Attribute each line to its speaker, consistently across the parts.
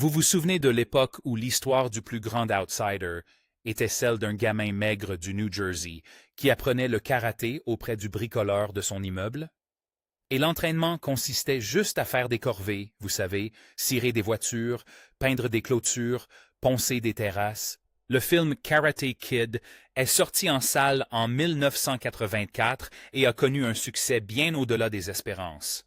Speaker 1: Vous vous souvenez de l'époque où l'histoire du plus grand outsider était celle d'un gamin maigre du New Jersey qui apprenait le karaté auprès du bricoleur de son immeuble? Et l'entraînement consistait juste à faire des corvées, vous savez, cirer des voitures, peindre des clôtures, poncer des terrasses. Le film Karate Kid est sorti en salle en 1984 et a connu un succès bien au-delà des espérances.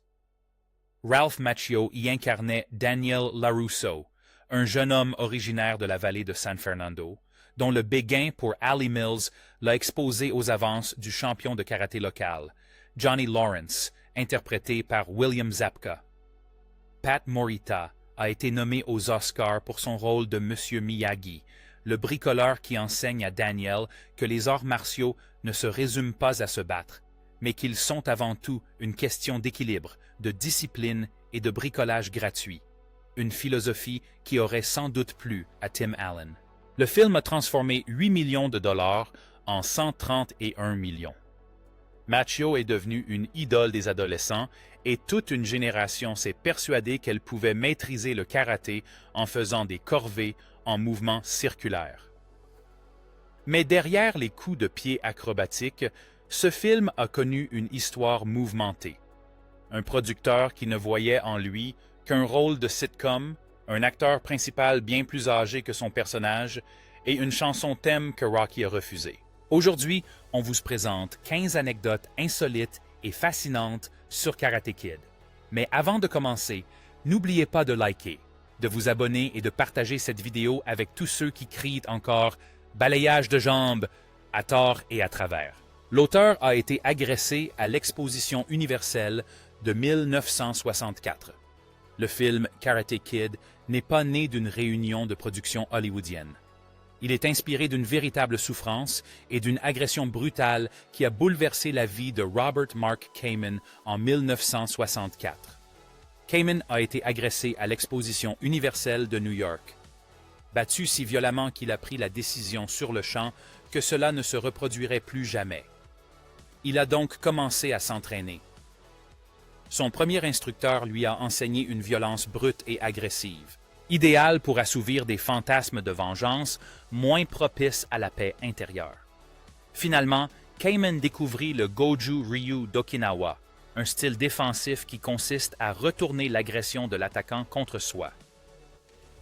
Speaker 1: Ralph Macchio y incarnait Daniel LaRusso, un jeune homme originaire de la vallée de San Fernando, dont le béguin pour Alley Mills l'a exposé aux avances du champion de karaté local, Johnny Lawrence, interprété par William Zabka. Pat Morita a été nommé aux Oscars pour son rôle de Monsieur Miyagi, le bricoleur qui enseigne à Daniel que les arts martiaux ne se résument pas à se battre, mais qu'ils sont avant tout une question d'équilibre, de discipline et de bricolage gratuit, une philosophie qui aurait sans doute plu à Tim Allen. Le film a transformé 8 millions de dollars en 131 millions. Macchio est devenu une idole des adolescents et toute une génération s'est persuadée qu'elle pouvait maîtriser le karaté en faisant des corvées en mouvements circulaires. Mais derrière les coups de pied acrobatiques, ce film a connu une histoire mouvementée. Un producteur qui ne voyait en lui qu'un rôle de sitcom, un acteur principal bien plus âgé que son personnage et une chanson thème que Rocky a refusée. Aujourd'hui, on vous présente 15 anecdotes insolites et fascinantes sur Karate Kid. Mais avant de commencer, n'oubliez pas de liker, de vous abonner et de partager cette vidéo avec tous ceux qui crient encore « balayage de jambes » à tort et à travers. L'auteur a été agressé à l'Exposition universelle de 1964. Le film Karate Kid n'est pas né d'une réunion de production hollywoodienne. Il est inspiré d'une véritable souffrance et d'une agression brutale qui a bouleversé la vie de Robert Mark Kamen en 1964. Kamen a été agressé à l'Exposition universelle de New York. Battu si violemment qu'il a pris la décision sur le champ que cela ne se reproduirait plus jamais. Il a donc commencé à s'entraîner. Son premier instructeur lui a enseigné une violence brute et agressive, idéale pour assouvir des fantasmes de vengeance, moins propice à la paix intérieure. Finalement, Kamen découvrit le Goju Ryu d'Okinawa, un style défensif qui consiste à retourner l'agression de l'attaquant contre soi.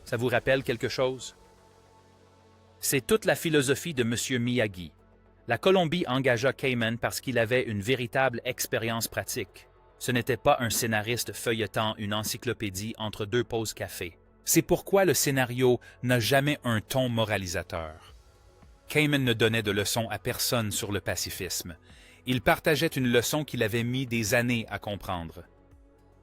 Speaker 1: Ça vous rappelle quelque chose? C'est toute la philosophie de M. Miyagi. La Colombie engagea Kamen parce qu'il avait une véritable expérience pratique. Ce n'était pas un scénariste feuilletant une encyclopédie entre deux pauses café. C'est pourquoi le scénario n'a jamais un ton moralisateur. Kamen ne donnait de leçons à personne sur le pacifisme. Il partageait une leçon qu'il avait mis des années à comprendre.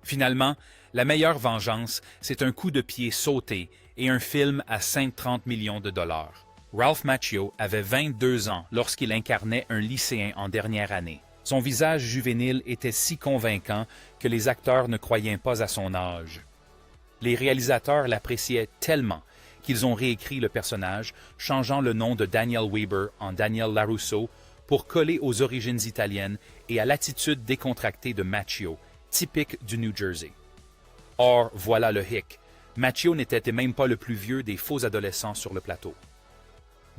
Speaker 1: Finalement, la meilleure vengeance, c'est un coup de pied sauté et un film à 530 millions de dollars. Ralph Macchio avait 22 ans lorsqu'il incarnait un lycéen en dernière année. Son visage juvénile était si convaincant que les acteurs ne croyaient pas à son âge. Les réalisateurs l'appréciaient tellement qu'ils ont réécrit le personnage, changeant le nom de Daniel Weber en Daniel LaRusso pour coller aux origines italiennes et à l'attitude décontractée de Macchio, typique du New Jersey. Or, voilà le hic. Macchio n'était même pas le plus vieux des faux adolescents sur le plateau.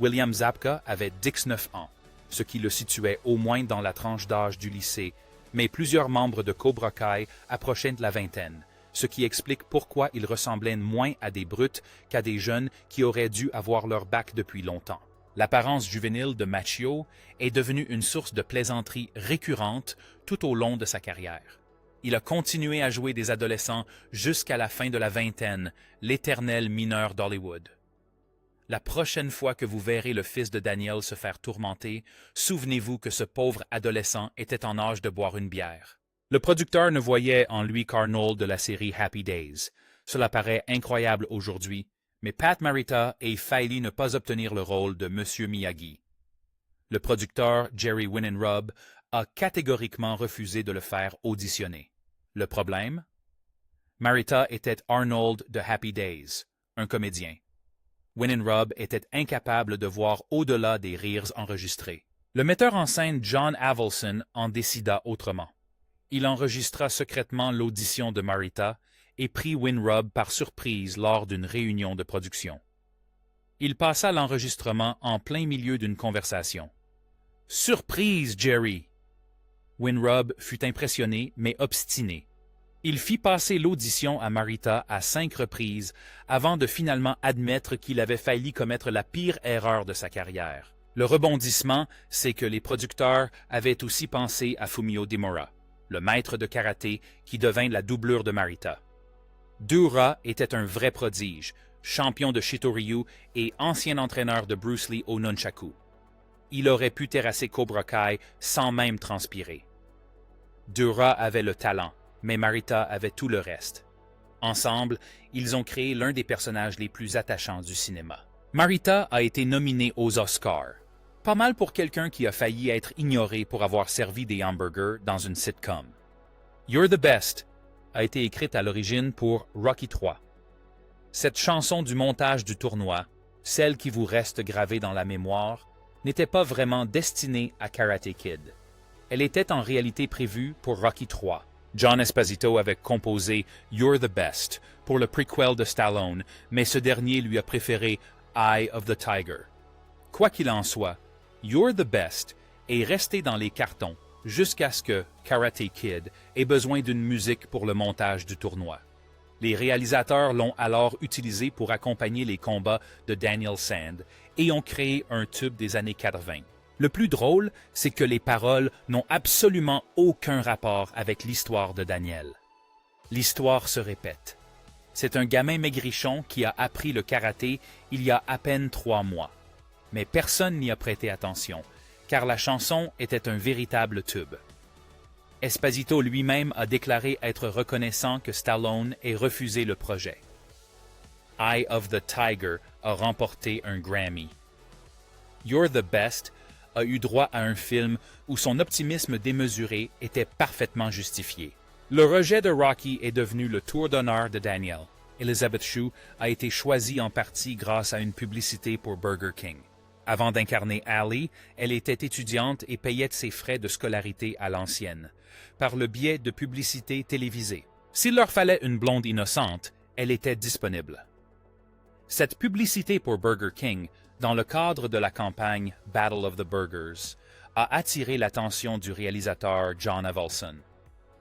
Speaker 1: William Zabka avait 19 ans, ce qui le situait au moins dans la tranche d'âge du lycée, mais plusieurs membres de Cobra Kai approchaient de la vingtaine, ce qui explique pourquoi ils ressemblaient moins à des brutes qu'à des jeunes qui auraient dû avoir leur bac depuis longtemps. L'apparence juvénile de Macchio est devenue une source de plaisanterie récurrente tout au long de sa carrière. Il a continué à jouer des adolescents jusqu'à la fin de la vingtaine, l'éternel mineur d'Hollywood. La prochaine fois que vous verrez le fils de Daniel se faire tourmenter, souvenez-vous que ce pauvre adolescent était en âge de boire une bière. Le producteur ne voyait en lui qu'Arnold de la série Happy Days. Cela paraît incroyable aujourd'hui, mais Pat Morita a failli ne pas obtenir le rôle de Monsieur Miyagi. Le producteur Jerry Winninrub a catégoriquement refusé de le faire auditionner. Le problème? Morita était Arnold de Happy Days, un comédien. Winninrub était incapable de voir au-delà des rires enregistrés. Le metteur en scène John Avildsen en décida autrement. Il enregistra secrètement l'audition de Morita et prit Winrob par surprise lors d'une réunion de production. Il passa l'enregistrement en plein milieu d'une conversation. « Surprise, Jerry! » Winrob fut impressionné mais obstiné. Il fit passer l'audition à Marita à 5 reprises avant de finalement admettre qu'il avait failli commettre la pire erreur de sa carrière. Le rebondissement, c'est que les producteurs avaient aussi pensé à Fumio Demura, le maître de karaté qui devint la doublure de Marita. Dura était un vrai prodige, champion de Shitoryu et ancien entraîneur de Bruce Lee au nunchaku. Il aurait pu terrasser Cobra Kai sans même transpirer. Dura avait le talent, mais Marita avait tout le reste. Ensemble, ils ont créé l'un des personnages les plus attachants du cinéma. Marita a été nominée aux Oscars. Pas mal pour quelqu'un qui a failli être ignoré pour avoir servi des hamburgers dans une sitcom. You're the Best a été écrite à l'origine pour Rocky III. Cette chanson du montage du tournoi, celle qui vous reste gravée dans la mémoire, n'était pas vraiment destinée à Karate Kid. Elle était en réalité prévue pour Rocky III. John Esposito avait composé You're the Best pour le prequel de Stallone, mais ce dernier lui a préféré Eye of the Tiger. Quoi qu'il en soit, You're the Best est resté dans les cartons jusqu'à ce que Karate Kid ait besoin d'une musique pour le montage du tournoi. Les réalisateurs l'ont alors utilisé pour accompagner les combats de Daniel Sand et ont créé un tube des années 80. Le plus drôle, c'est que les paroles n'ont absolument aucun rapport avec l'histoire de Daniel. L'histoire se répète. C'est un gamin maigrichon qui a appris le karaté il y a à peine 3 mois. Mais personne n'y a prêté attention, car la chanson était un véritable tube. Esposito lui-même a déclaré être reconnaissant que Stallone ait refusé le projet. Eye of the Tiger a remporté un Grammy. You're the Best a eu droit à un film où son optimisme démesuré était parfaitement justifié. Le rejet de Rocky est devenu le tour d'honneur de Daniel. Elizabeth Shue a été choisie en partie grâce à une publicité pour Burger King. Avant d'incarner Allie, elle était étudiante et payait ses frais de scolarité à l'ancienne, par le biais de publicités télévisées. S'il leur fallait une blonde innocente, elle était disponible. Cette publicité pour Burger King, dans le cadre de la campagne Battle of the Burgers, a attiré l'attention du réalisateur John Avildsen.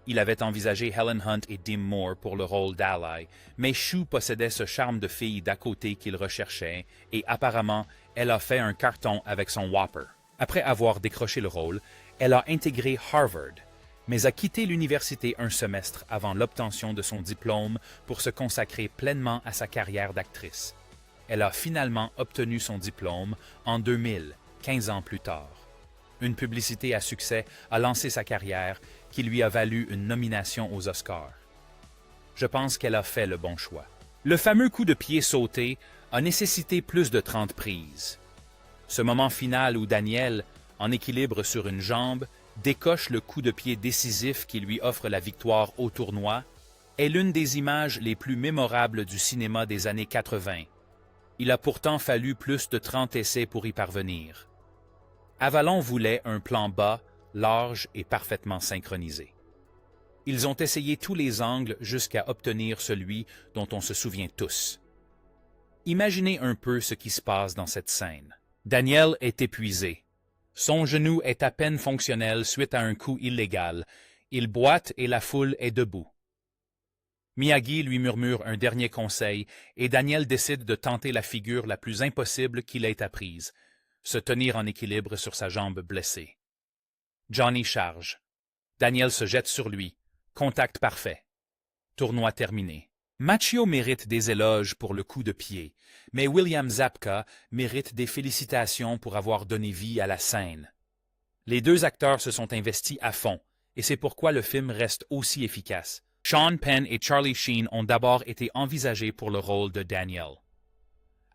Speaker 1: Il avait envisagé Helen Hunt et Dim Moore pour le rôle d'Ally, mais Shue possédait ce charme de fille d'à côté qu'il recherchait et apparemment, elle a fait un carton avec son Whopper. Après avoir décroché le rôle, elle a intégré Harvard, mais a quitté l'université un semestre avant l'obtention de son diplôme pour se consacrer pleinement à sa carrière d'actrice. Elle a finalement obtenu son diplôme en 2000, 15 ans plus tard. Une publicité à succès a lancé sa carrière qui lui a valu une nomination aux Oscars. Je pense qu'elle a fait le bon choix. Le fameux coup de pied sauté a nécessité plus de 30 prises. Ce moment final où Daniel, en équilibre sur une jambe, décoche le coup de pied décisif qui lui offre la victoire au tournoi, est l'une des images les plus mémorables du cinéma des années 80. Il a pourtant fallu plus de 30 essais pour y parvenir. Avalon voulait un plan bas, large et parfaitement synchronisé. Ils ont essayé tous les angles jusqu'à obtenir celui dont on se souvient tous. Imaginez un peu ce qui se passe dans cette scène. Daniel est épuisé. Son genou est à peine fonctionnel suite à un coup illégal. Il boite et la foule est debout. Miyagi lui murmure un dernier conseil et Daniel décide de tenter la figure la plus impossible qu'il ait apprise, se tenir en équilibre sur sa jambe blessée. Johnny charge. Daniel se jette sur lui. Contact parfait. Tournoi terminé. Macchio mérite des éloges pour le coup de pied, mais William Zabka mérite des félicitations pour avoir donné vie à la scène. Les deux acteurs se sont investis à fond, et c'est pourquoi le film reste aussi efficace. Sean Penn et Charlie Sheen ont d'abord été envisagés pour le rôle de Daniel.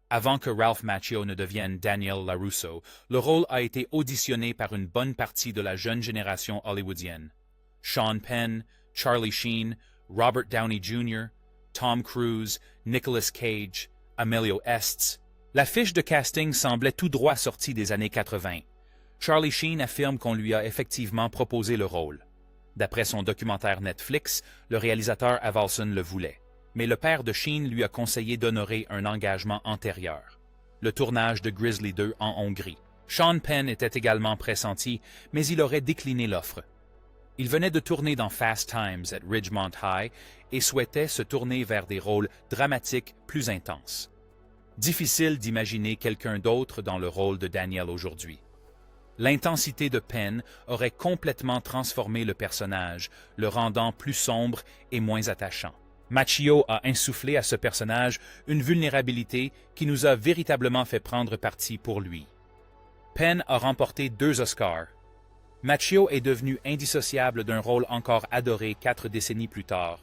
Speaker 1: Avant que Ralph Macchio ne devienne Daniel LaRusso, le rôle a été auditionné par une bonne partie de la jeune génération hollywoodienne. Sean Penn, Charlie Sheen, Robert Downey Jr., Tom Cruise, Nicolas Cage, Emilio Estevez. La fiche de casting semblait tout droit sortie des années 80. Charlie Sheen affirme qu'on lui a effectivement proposé le rôle. D'après son documentaire Netflix, le réalisateur Avildsen le voulait. mais le père de Sheen lui a conseillé d'honorer un engagement antérieur, le tournage de Grizzly 2 en Hongrie. Sean Penn était également pressenti, mais il aurait décliné l'offre. Il venait de tourner dans Fast Times at Ridgemont High et souhaitait se tourner vers des rôles dramatiques plus intenses. Difficile d'imaginer quelqu'un d'autre dans le rôle de Daniel aujourd'hui. L'intensité de Penn aurait complètement transformé le personnage, le rendant plus sombre et moins attachant. Macchio a insufflé à ce personnage une vulnérabilité qui nous a véritablement fait prendre parti pour lui. Penn a remporté 2 Oscars. Macchio est devenu indissociable d'un rôle encore adoré 4 décennies plus tard.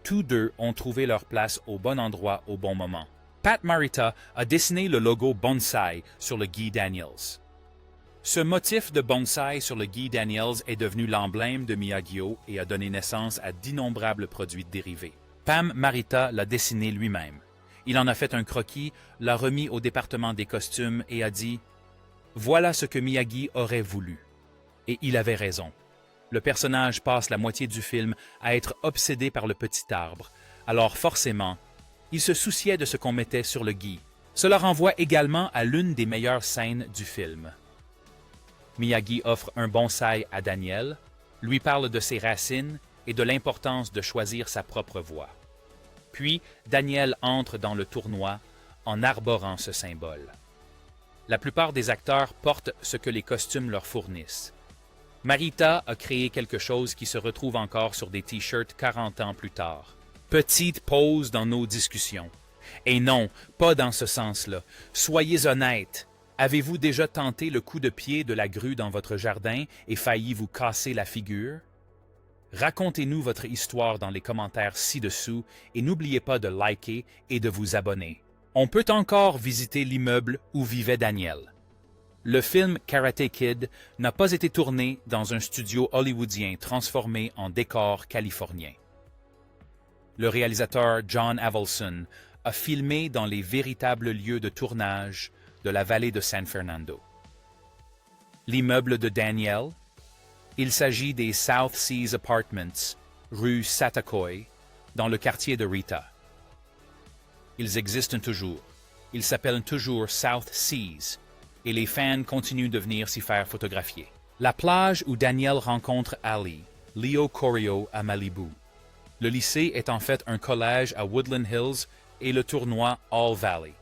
Speaker 1: Tous deux ont trouvé leur place au bon endroit au bon moment. Pat Morita a dessiné le logo Bonsai sur le Guy Daniels. Ce motif de bonsaï sur le Guy Daniels est devenu l'emblème de Miyagi-Oh et a donné naissance à d'innombrables produits dérivés. Pam Morita l'a dessiné lui-même. Il en a fait un croquis, l'a remis au département des costumes et a dit « Voilà ce que Miyagi aurait voulu. » Et il avait raison. Le personnage passe la moitié du film à être obsédé par le petit arbre, alors forcément, il se souciait de ce qu'on mettait sur le Guy. Cela renvoie également à l'une des meilleures scènes du film. Miyagi offre un bonsaï à Daniel, lui parle de ses racines et de l'importance de choisir sa propre voie. Puis, Daniel entre dans le tournoi en arborant ce symbole. La plupart des acteurs portent ce que les costumes leur fournissent. Morita a créé quelque chose qui se retrouve encore sur des t-shirts 40 ans plus tard. Petite pause dans nos discussions. Et non, pas dans ce sens-là. Soyez honnêtes. Avez-vous déjà tenté le coup de pied de la grue dans votre jardin et failli vous casser la figure? Racontez-nous votre histoire dans les commentaires ci-dessous et n'oubliez pas de liker et de vous abonner. On peut encore visiter l'immeuble où vivait Daniel. Le film Karate Kid n'a pas été tourné dans un studio hollywoodien transformé en décor californien. Le réalisateur John Avildsen a filmé dans les véritables lieux de tournage de la vallée de San Fernando. L'immeuble de Daniel, il s'agit des South Seas Apartments, rue Satakoy, dans le quartier de Rita. Ils existent toujours. Ils s'appellent toujours South Seas, et les fans continuent de venir s'y faire photographier. La plage où Daniel rencontre Ali, Leo Corio à Malibu. Le lycée est en fait un collège à Woodland Hills et le tournoi All Valley.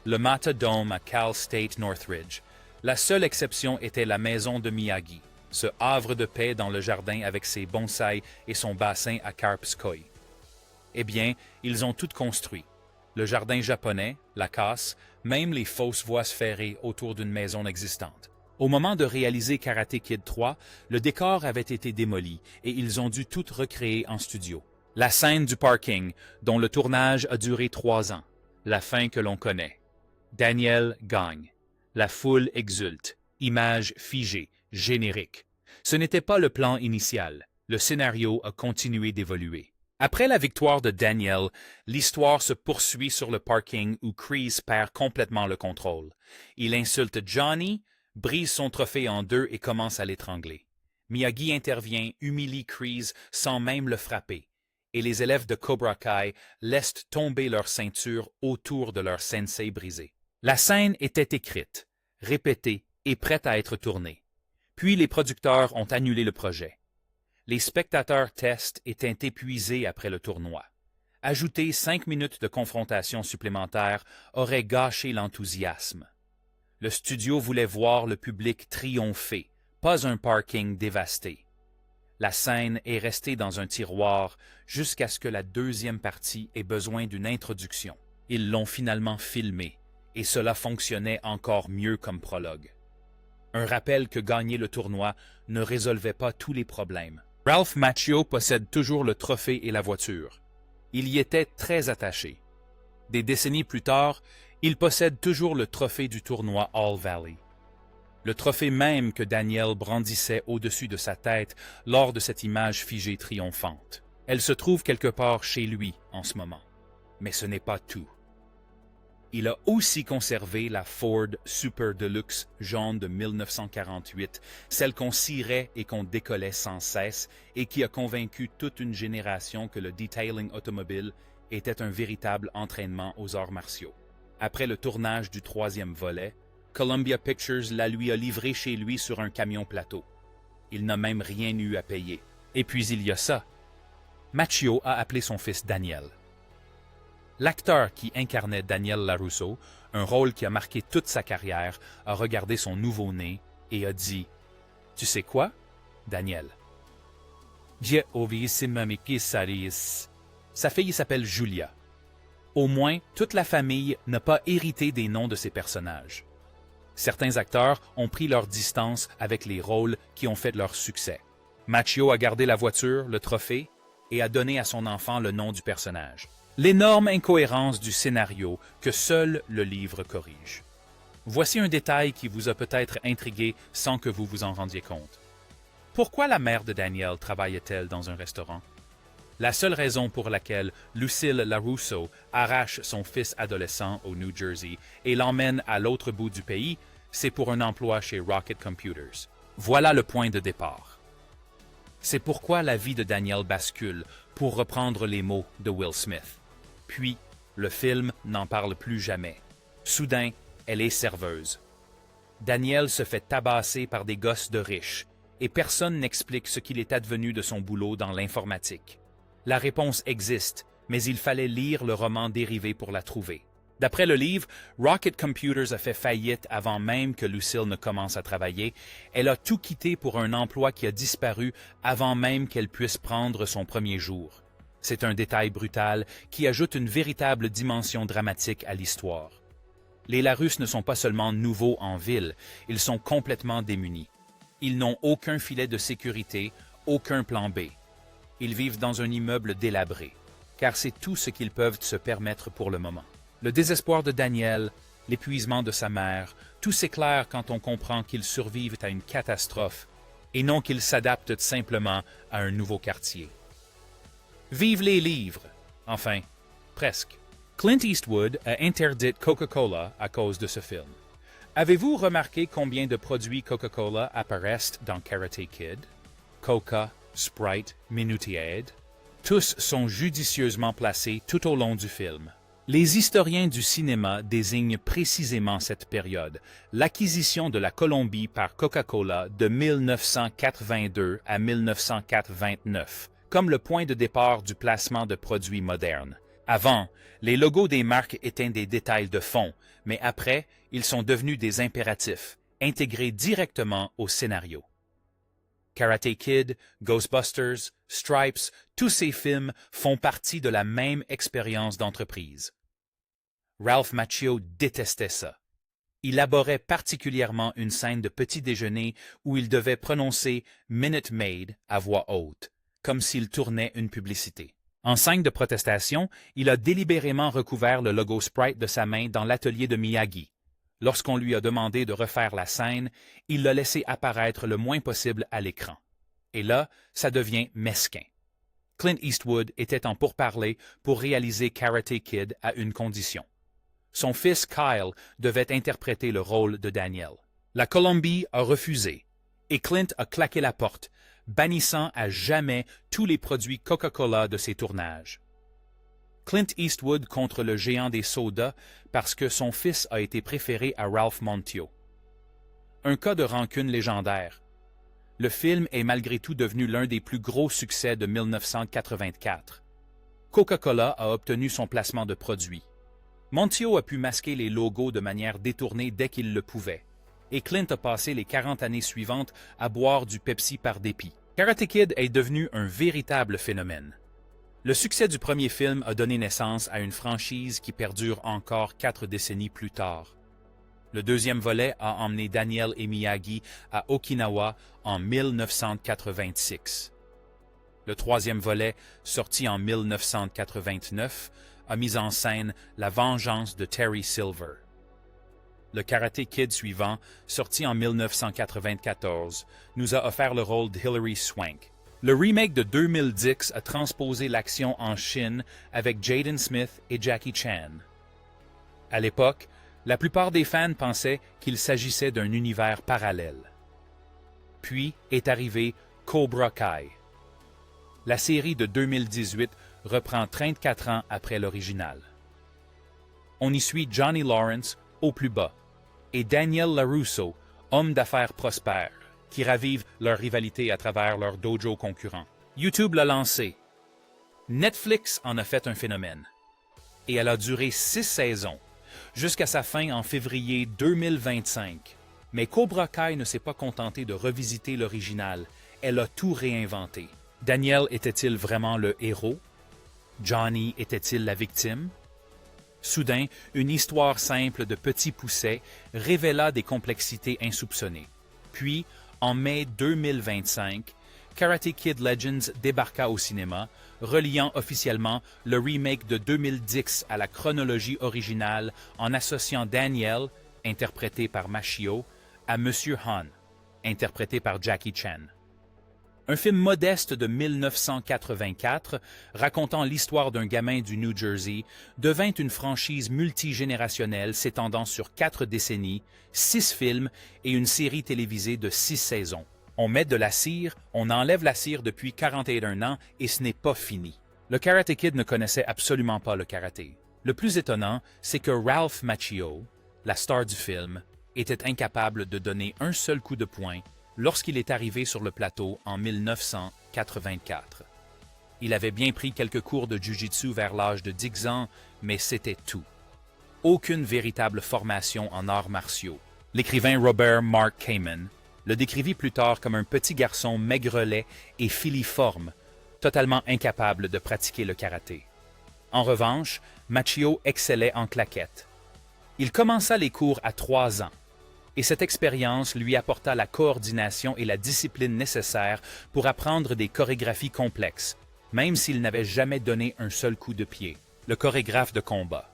Speaker 1: Le Mata Dome à Cal State Northridge. La seule exception était la maison de Miyagi, ce havre de paix dans le jardin avec ses bonsaïs et son bassin à Karpskoy. Eh bien, ils ont tout construit. Le jardin japonais, la casse, même les fausses voies ferrées autour d'une maison existante. Au moment de réaliser Karate Kid 3, le décor avait été démoli et ils ont dû tout recréer en studio. La scène du parking, dont le tournage a duré 3 ans. La fin que l'on connaît. Daniel gagne. La foule exulte. Image figée, générique. Ce n'était pas le plan initial. Le scénario a continué d'évoluer. Après la victoire de Daniel, l'histoire se poursuit sur le parking où Kreese perd complètement le contrôle. Il insulte Johnny, brise son trophée en 2 et commence à l'étrangler. Miyagi intervient, humilie Kreese sans même le frapper, et les élèves de Cobra Kai laissent tomber leur ceinture autour de leur sensei brisé. La scène était écrite, répétée et prête à être tournée. Puis les producteurs ont annulé le projet. Les spectateurs test étaient épuisés après le tournoi. Ajouter 5 minutes de confrontation supplémentaire aurait gâché l'enthousiasme. Le studio voulait voir le public triompher, pas un parking dévasté. La scène est restée dans un tiroir jusqu'à ce que la deuxième partie ait besoin d'une introduction. Ils l'ont finalement filmé, et cela fonctionnait encore mieux comme prologue. Un rappel que gagner le tournoi ne résolvait pas tous les problèmes. Ralph Macchio possède toujours le trophée et la voiture. Il y était très attaché. Des décennies plus tard, il possède toujours le trophée du tournoi All Valley. Le trophée même que Daniel brandissait au-dessus de sa tête lors de cette image figée triomphante. Elle se trouve quelque part chez lui en ce moment. Mais ce n'est pas tout. Il a aussi conservé la Ford Super Deluxe jaune de 1948, celle qu'on cirait et qu'on décollait sans cesse et qui a convaincu toute une génération que le detailing automobile était un véritable entraînement aux arts martiaux. Après le tournage du troisième volet, Columbia Pictures la lui a livré chez lui sur un camion plateau. Il n'a même rien eu à payer. Et puis il y a ça. Macchio a appelé son fils Daniel. L'acteur qui incarnait Daniel LaRusso, un rôle qui a marqué toute sa carrière, a regardé son nouveau-né et a dit « Tu sais quoi, Daniel? » Sa fille s'appelle Julia. Au moins, toute la famille n'a pas hérité des noms de ces personnages. Certains acteurs ont pris leur distance avec les rôles qui ont fait leur succès. Macchio a gardé la voiture, le trophée, et a donné à son enfant le nom du personnage. L'énorme incohérence du scénario que seul le livre corrige. Voici un détail qui vous a peut-être intrigué sans que vous vous en rendiez compte. Pourquoi la mère de Daniel travaillait-elle dans un restaurant? La seule raison pour laquelle Lucille LaRusso arrache son fils adolescent au New Jersey et l'emmène à l'autre bout du pays, c'est pour un emploi chez Rocket Computers. Voilà le point de départ. C'est pourquoi la vie de Daniel bascule, pour reprendre les mots de Will Smith. Puis, le film n'en parle plus jamais. Soudain, elle est serveuse. Daniel se fait tabasser par des gosses de riches, et personne n'explique ce qu'il est advenu de son boulot dans l'informatique. La réponse existe, mais il fallait lire le roman dérivé pour la trouver. D'après le livre, Rocket Computers a fait faillite avant même que Lucille ne commence à travailler. Elle a tout quitté pour un emploi qui a disparu avant même qu'elle puisse prendre son premier jour. C'est un détail brutal qui ajoute une véritable dimension dramatique à l'histoire. Les Larus ne sont pas seulement nouveaux en ville, ils sont complètement démunis. Ils n'ont aucun filet de sécurité, aucun plan B. Ils vivent dans un immeuble délabré, car c'est tout ce qu'ils peuvent se permettre pour le moment. Le désespoir de Daniel, l'épuisement de sa mère, tout s'éclaire quand on comprend qu'ils survivent à une catastrophe et non qu'ils s'adaptent simplement à un nouveau quartier. Vive les livres! Enfin, presque. Clint Eastwood a interdit Coca-Cola à cause de ce film. Avez-vous remarqué combien de produits Coca-Cola apparaissent dans Karate Kid? Coca, Sprite, Minute Aid. Tous sont judicieusement placés tout au long du film. Les historiens du cinéma désignent précisément cette période, l'acquisition de la Colombie par Coca-Cola de 1982 à 1929, comme le point de départ du placement de produits modernes. Avant, les logos des marques étaient des détails de fond, mais après, ils sont devenus des impératifs, intégrés directement au scénario. Karate Kid, Ghostbusters, Stripes, tous ces films font partie de la même expérience d'entreprise. Ralph Macchio détestait ça. Il abhorrait particulièrement une scène de petit déjeuner où il devait prononcer « Minute Maid » à voix haute, comme s'il tournait une publicité. En signe de protestation, il a délibérément recouvert le logo Sprite de sa main dans l'atelier de Miyagi. Lorsqu'on lui a demandé de refaire la scène, il l'a laissé apparaître le moins possible à l'écran. Et là, ça devient mesquin. Clint Eastwood était en pourparlers pour réaliser Karate Kid à une condition. Son fils Kyle devait interpréter le rôle de Daniel. La Colombie a refusé, et Clint a claqué la porte, bannissant à jamais tous les produits Coca-Cola de ses tournages. Clint Eastwood contre le géant des sodas parce que son fils a été préféré à Ralph Macchio. Un cas de rancune légendaire. Le film est malgré tout devenu l'un des plus gros succès de 1984. Coca-Cola a obtenu son placement de produit. Macchio a pu masquer les logos de manière détournée dès qu'il le pouvait, et Clint a passé les 40 années suivantes à boire du Pepsi par dépit. Karate Kid est devenu un véritable phénomène. Le succès du premier film a donné naissance à une franchise qui perdure encore 4 décennies plus tard. Le deuxième volet a emmené Daniel et Miyagi à Okinawa en 1986. Le troisième volet, sorti en 1989, a mis en scène la vengeance de Terry Silver. Le Karate Kid suivant, sorti en 1994, nous a offert le rôle de Hilary Swank. Le remake de 2010 a transposé l'action en Chine avec Jaden Smith et Jackie Chan. À l'époque, la plupart des fans pensaient qu'il s'agissait d'un univers parallèle. Puis est arrivé Cobra Kai. La série de 2018 reprend 34 ans après l'original. On y suit Johnny Lawrence au plus bas et Daniel LaRusso, homme d'affaires prospère, qui ravivent leur rivalité à travers leur dojo concurrent. YouTube l'a lancé. Netflix en a fait un phénomène. Et elle a duré 6 saisons, jusqu'à sa fin en février 2025. Mais Cobra Kai ne s'est pas contentée de revisiter l'original, elle a tout réinventé. Daniel était-il vraiment le héros? Johnny était-il la victime? Soudain, une histoire simple de petits poussets révéla des complexités insoupçonnées. Puis, en mai 2025, Karate Kid Legends débarqua au cinéma, reliant officiellement le remake de 2010 à la chronologie originale en associant Daniel, interprété par Machio, à Monsieur Han, interprété par Jackie Chan. Un film modeste de 1984, racontant l'histoire d'un gamin du New Jersey, devint une franchise multigénérationnelle s'étendant sur 4 décennies, 6 films et une série télévisée de 6 saisons. On met de la cire, on enlève la cire depuis 41 ans et ce n'est pas fini. Le Karate Kid ne connaissait absolument pas le karaté. Le plus étonnant, c'est que Ralph Macchio, la star du film, était incapable de donner un seul coup de poing lorsqu'il est arrivé sur le plateau en 1984. Il avait bien pris quelques cours de jiu-jitsu vers l'âge de 10 ans, mais c'était tout. Aucune véritable formation en arts martiaux. L'écrivain Robert Mark Kamen le décrivit plus tard comme un petit garçon maigrelet et filiforme, totalement incapable de pratiquer le karaté. En revanche, Macchio excellait en claquettes. Il commença les cours à 3 ans, et cette expérience lui apporta la coordination et la discipline nécessaires pour apprendre des chorégraphies complexes, même s'il n'avait jamais donné un seul coup de pied, le chorégraphe de combat.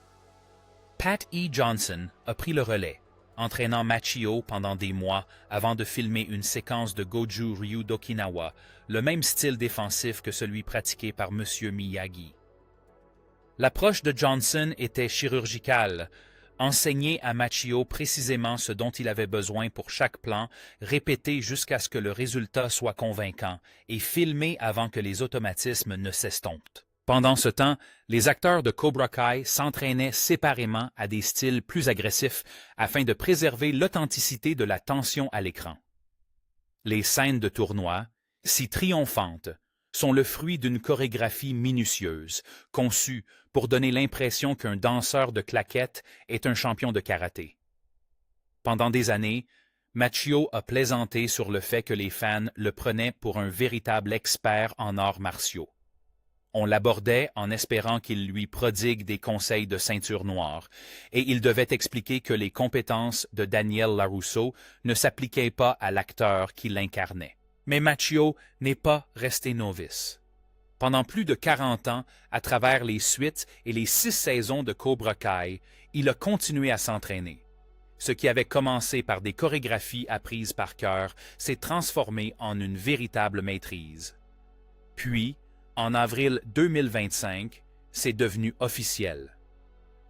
Speaker 1: Pat E. Johnson a pris le relais, entraînant Macchio pendant des mois avant de filmer une séquence de Goju Ryu d'Okinawa, le même style défensif que celui pratiqué par M. Miyagi. L'approche de Johnson était chirurgicale, enseigner à Macchio précisément ce dont il avait besoin pour chaque plan, répéter jusqu'à ce que le résultat soit convaincant et filmer avant que les automatismes ne s'estompent. Pendant ce temps, les acteurs de Cobra Kai s'entraînaient séparément à des styles plus agressifs afin de préserver l'authenticité de la tension à l'écran. Les scènes de tournoi, si triomphantes, sont le fruit d'une chorégraphie minutieuse, conçue pour donner l'impression qu'un danseur de claquettes est un champion de karaté. Pendant des années, Macchio a plaisanté sur le fait que les fans le prenaient pour un véritable expert en arts martiaux. On l'abordait en espérant qu'il lui prodigue des conseils de ceinture noire, et il devait expliquer que les compétences de Daniel LaRusso ne s'appliquaient pas à l'acteur qui l'incarnait. Mais Macchio n'est pas resté novice. Pendant plus de 40 ans, à travers les suites et les 6 saisons de Cobra Kai, il a continué à s'entraîner. Ce qui avait commencé par des chorégraphies apprises par cœur s'est transformé en une véritable maîtrise. Puis, en avril 2025, c'est devenu officiel.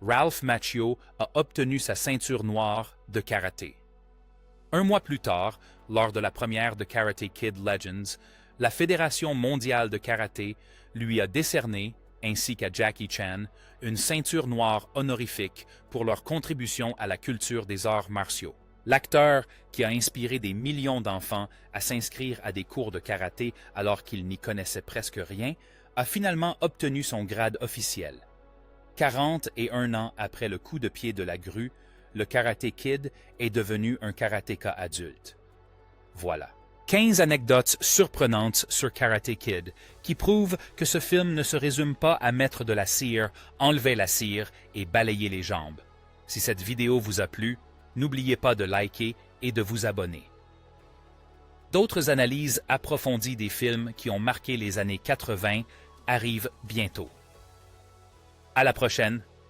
Speaker 1: Ralph Macchio a obtenu sa ceinture noire de karaté. Un mois plus tard, lors de la première de Karate Kid Legends, la Fédération mondiale de karaté lui a décerné, ainsi qu'à Jackie Chan, une ceinture noire honorifique pour leur contribution à la culture des arts martiaux. L'acteur, qui a inspiré des millions d'enfants à s'inscrire à des cours de karaté alors qu'ils n'y connaissaient presque rien, a finalement obtenu son grade officiel. 41 ans après le coup de pied de la grue, le Karate Kid est devenu un karatéka adulte. Voilà. 15 anecdotes surprenantes sur Karate Kid qui prouvent que ce film ne se résume pas à mettre de la cire, enlever la cire et balayer les jambes. Si cette vidéo vous a plu, n'oubliez pas de liker et de vous abonner. D'autres analyses approfondies des films qui ont marqué les années 80 arrivent bientôt. À la prochaine!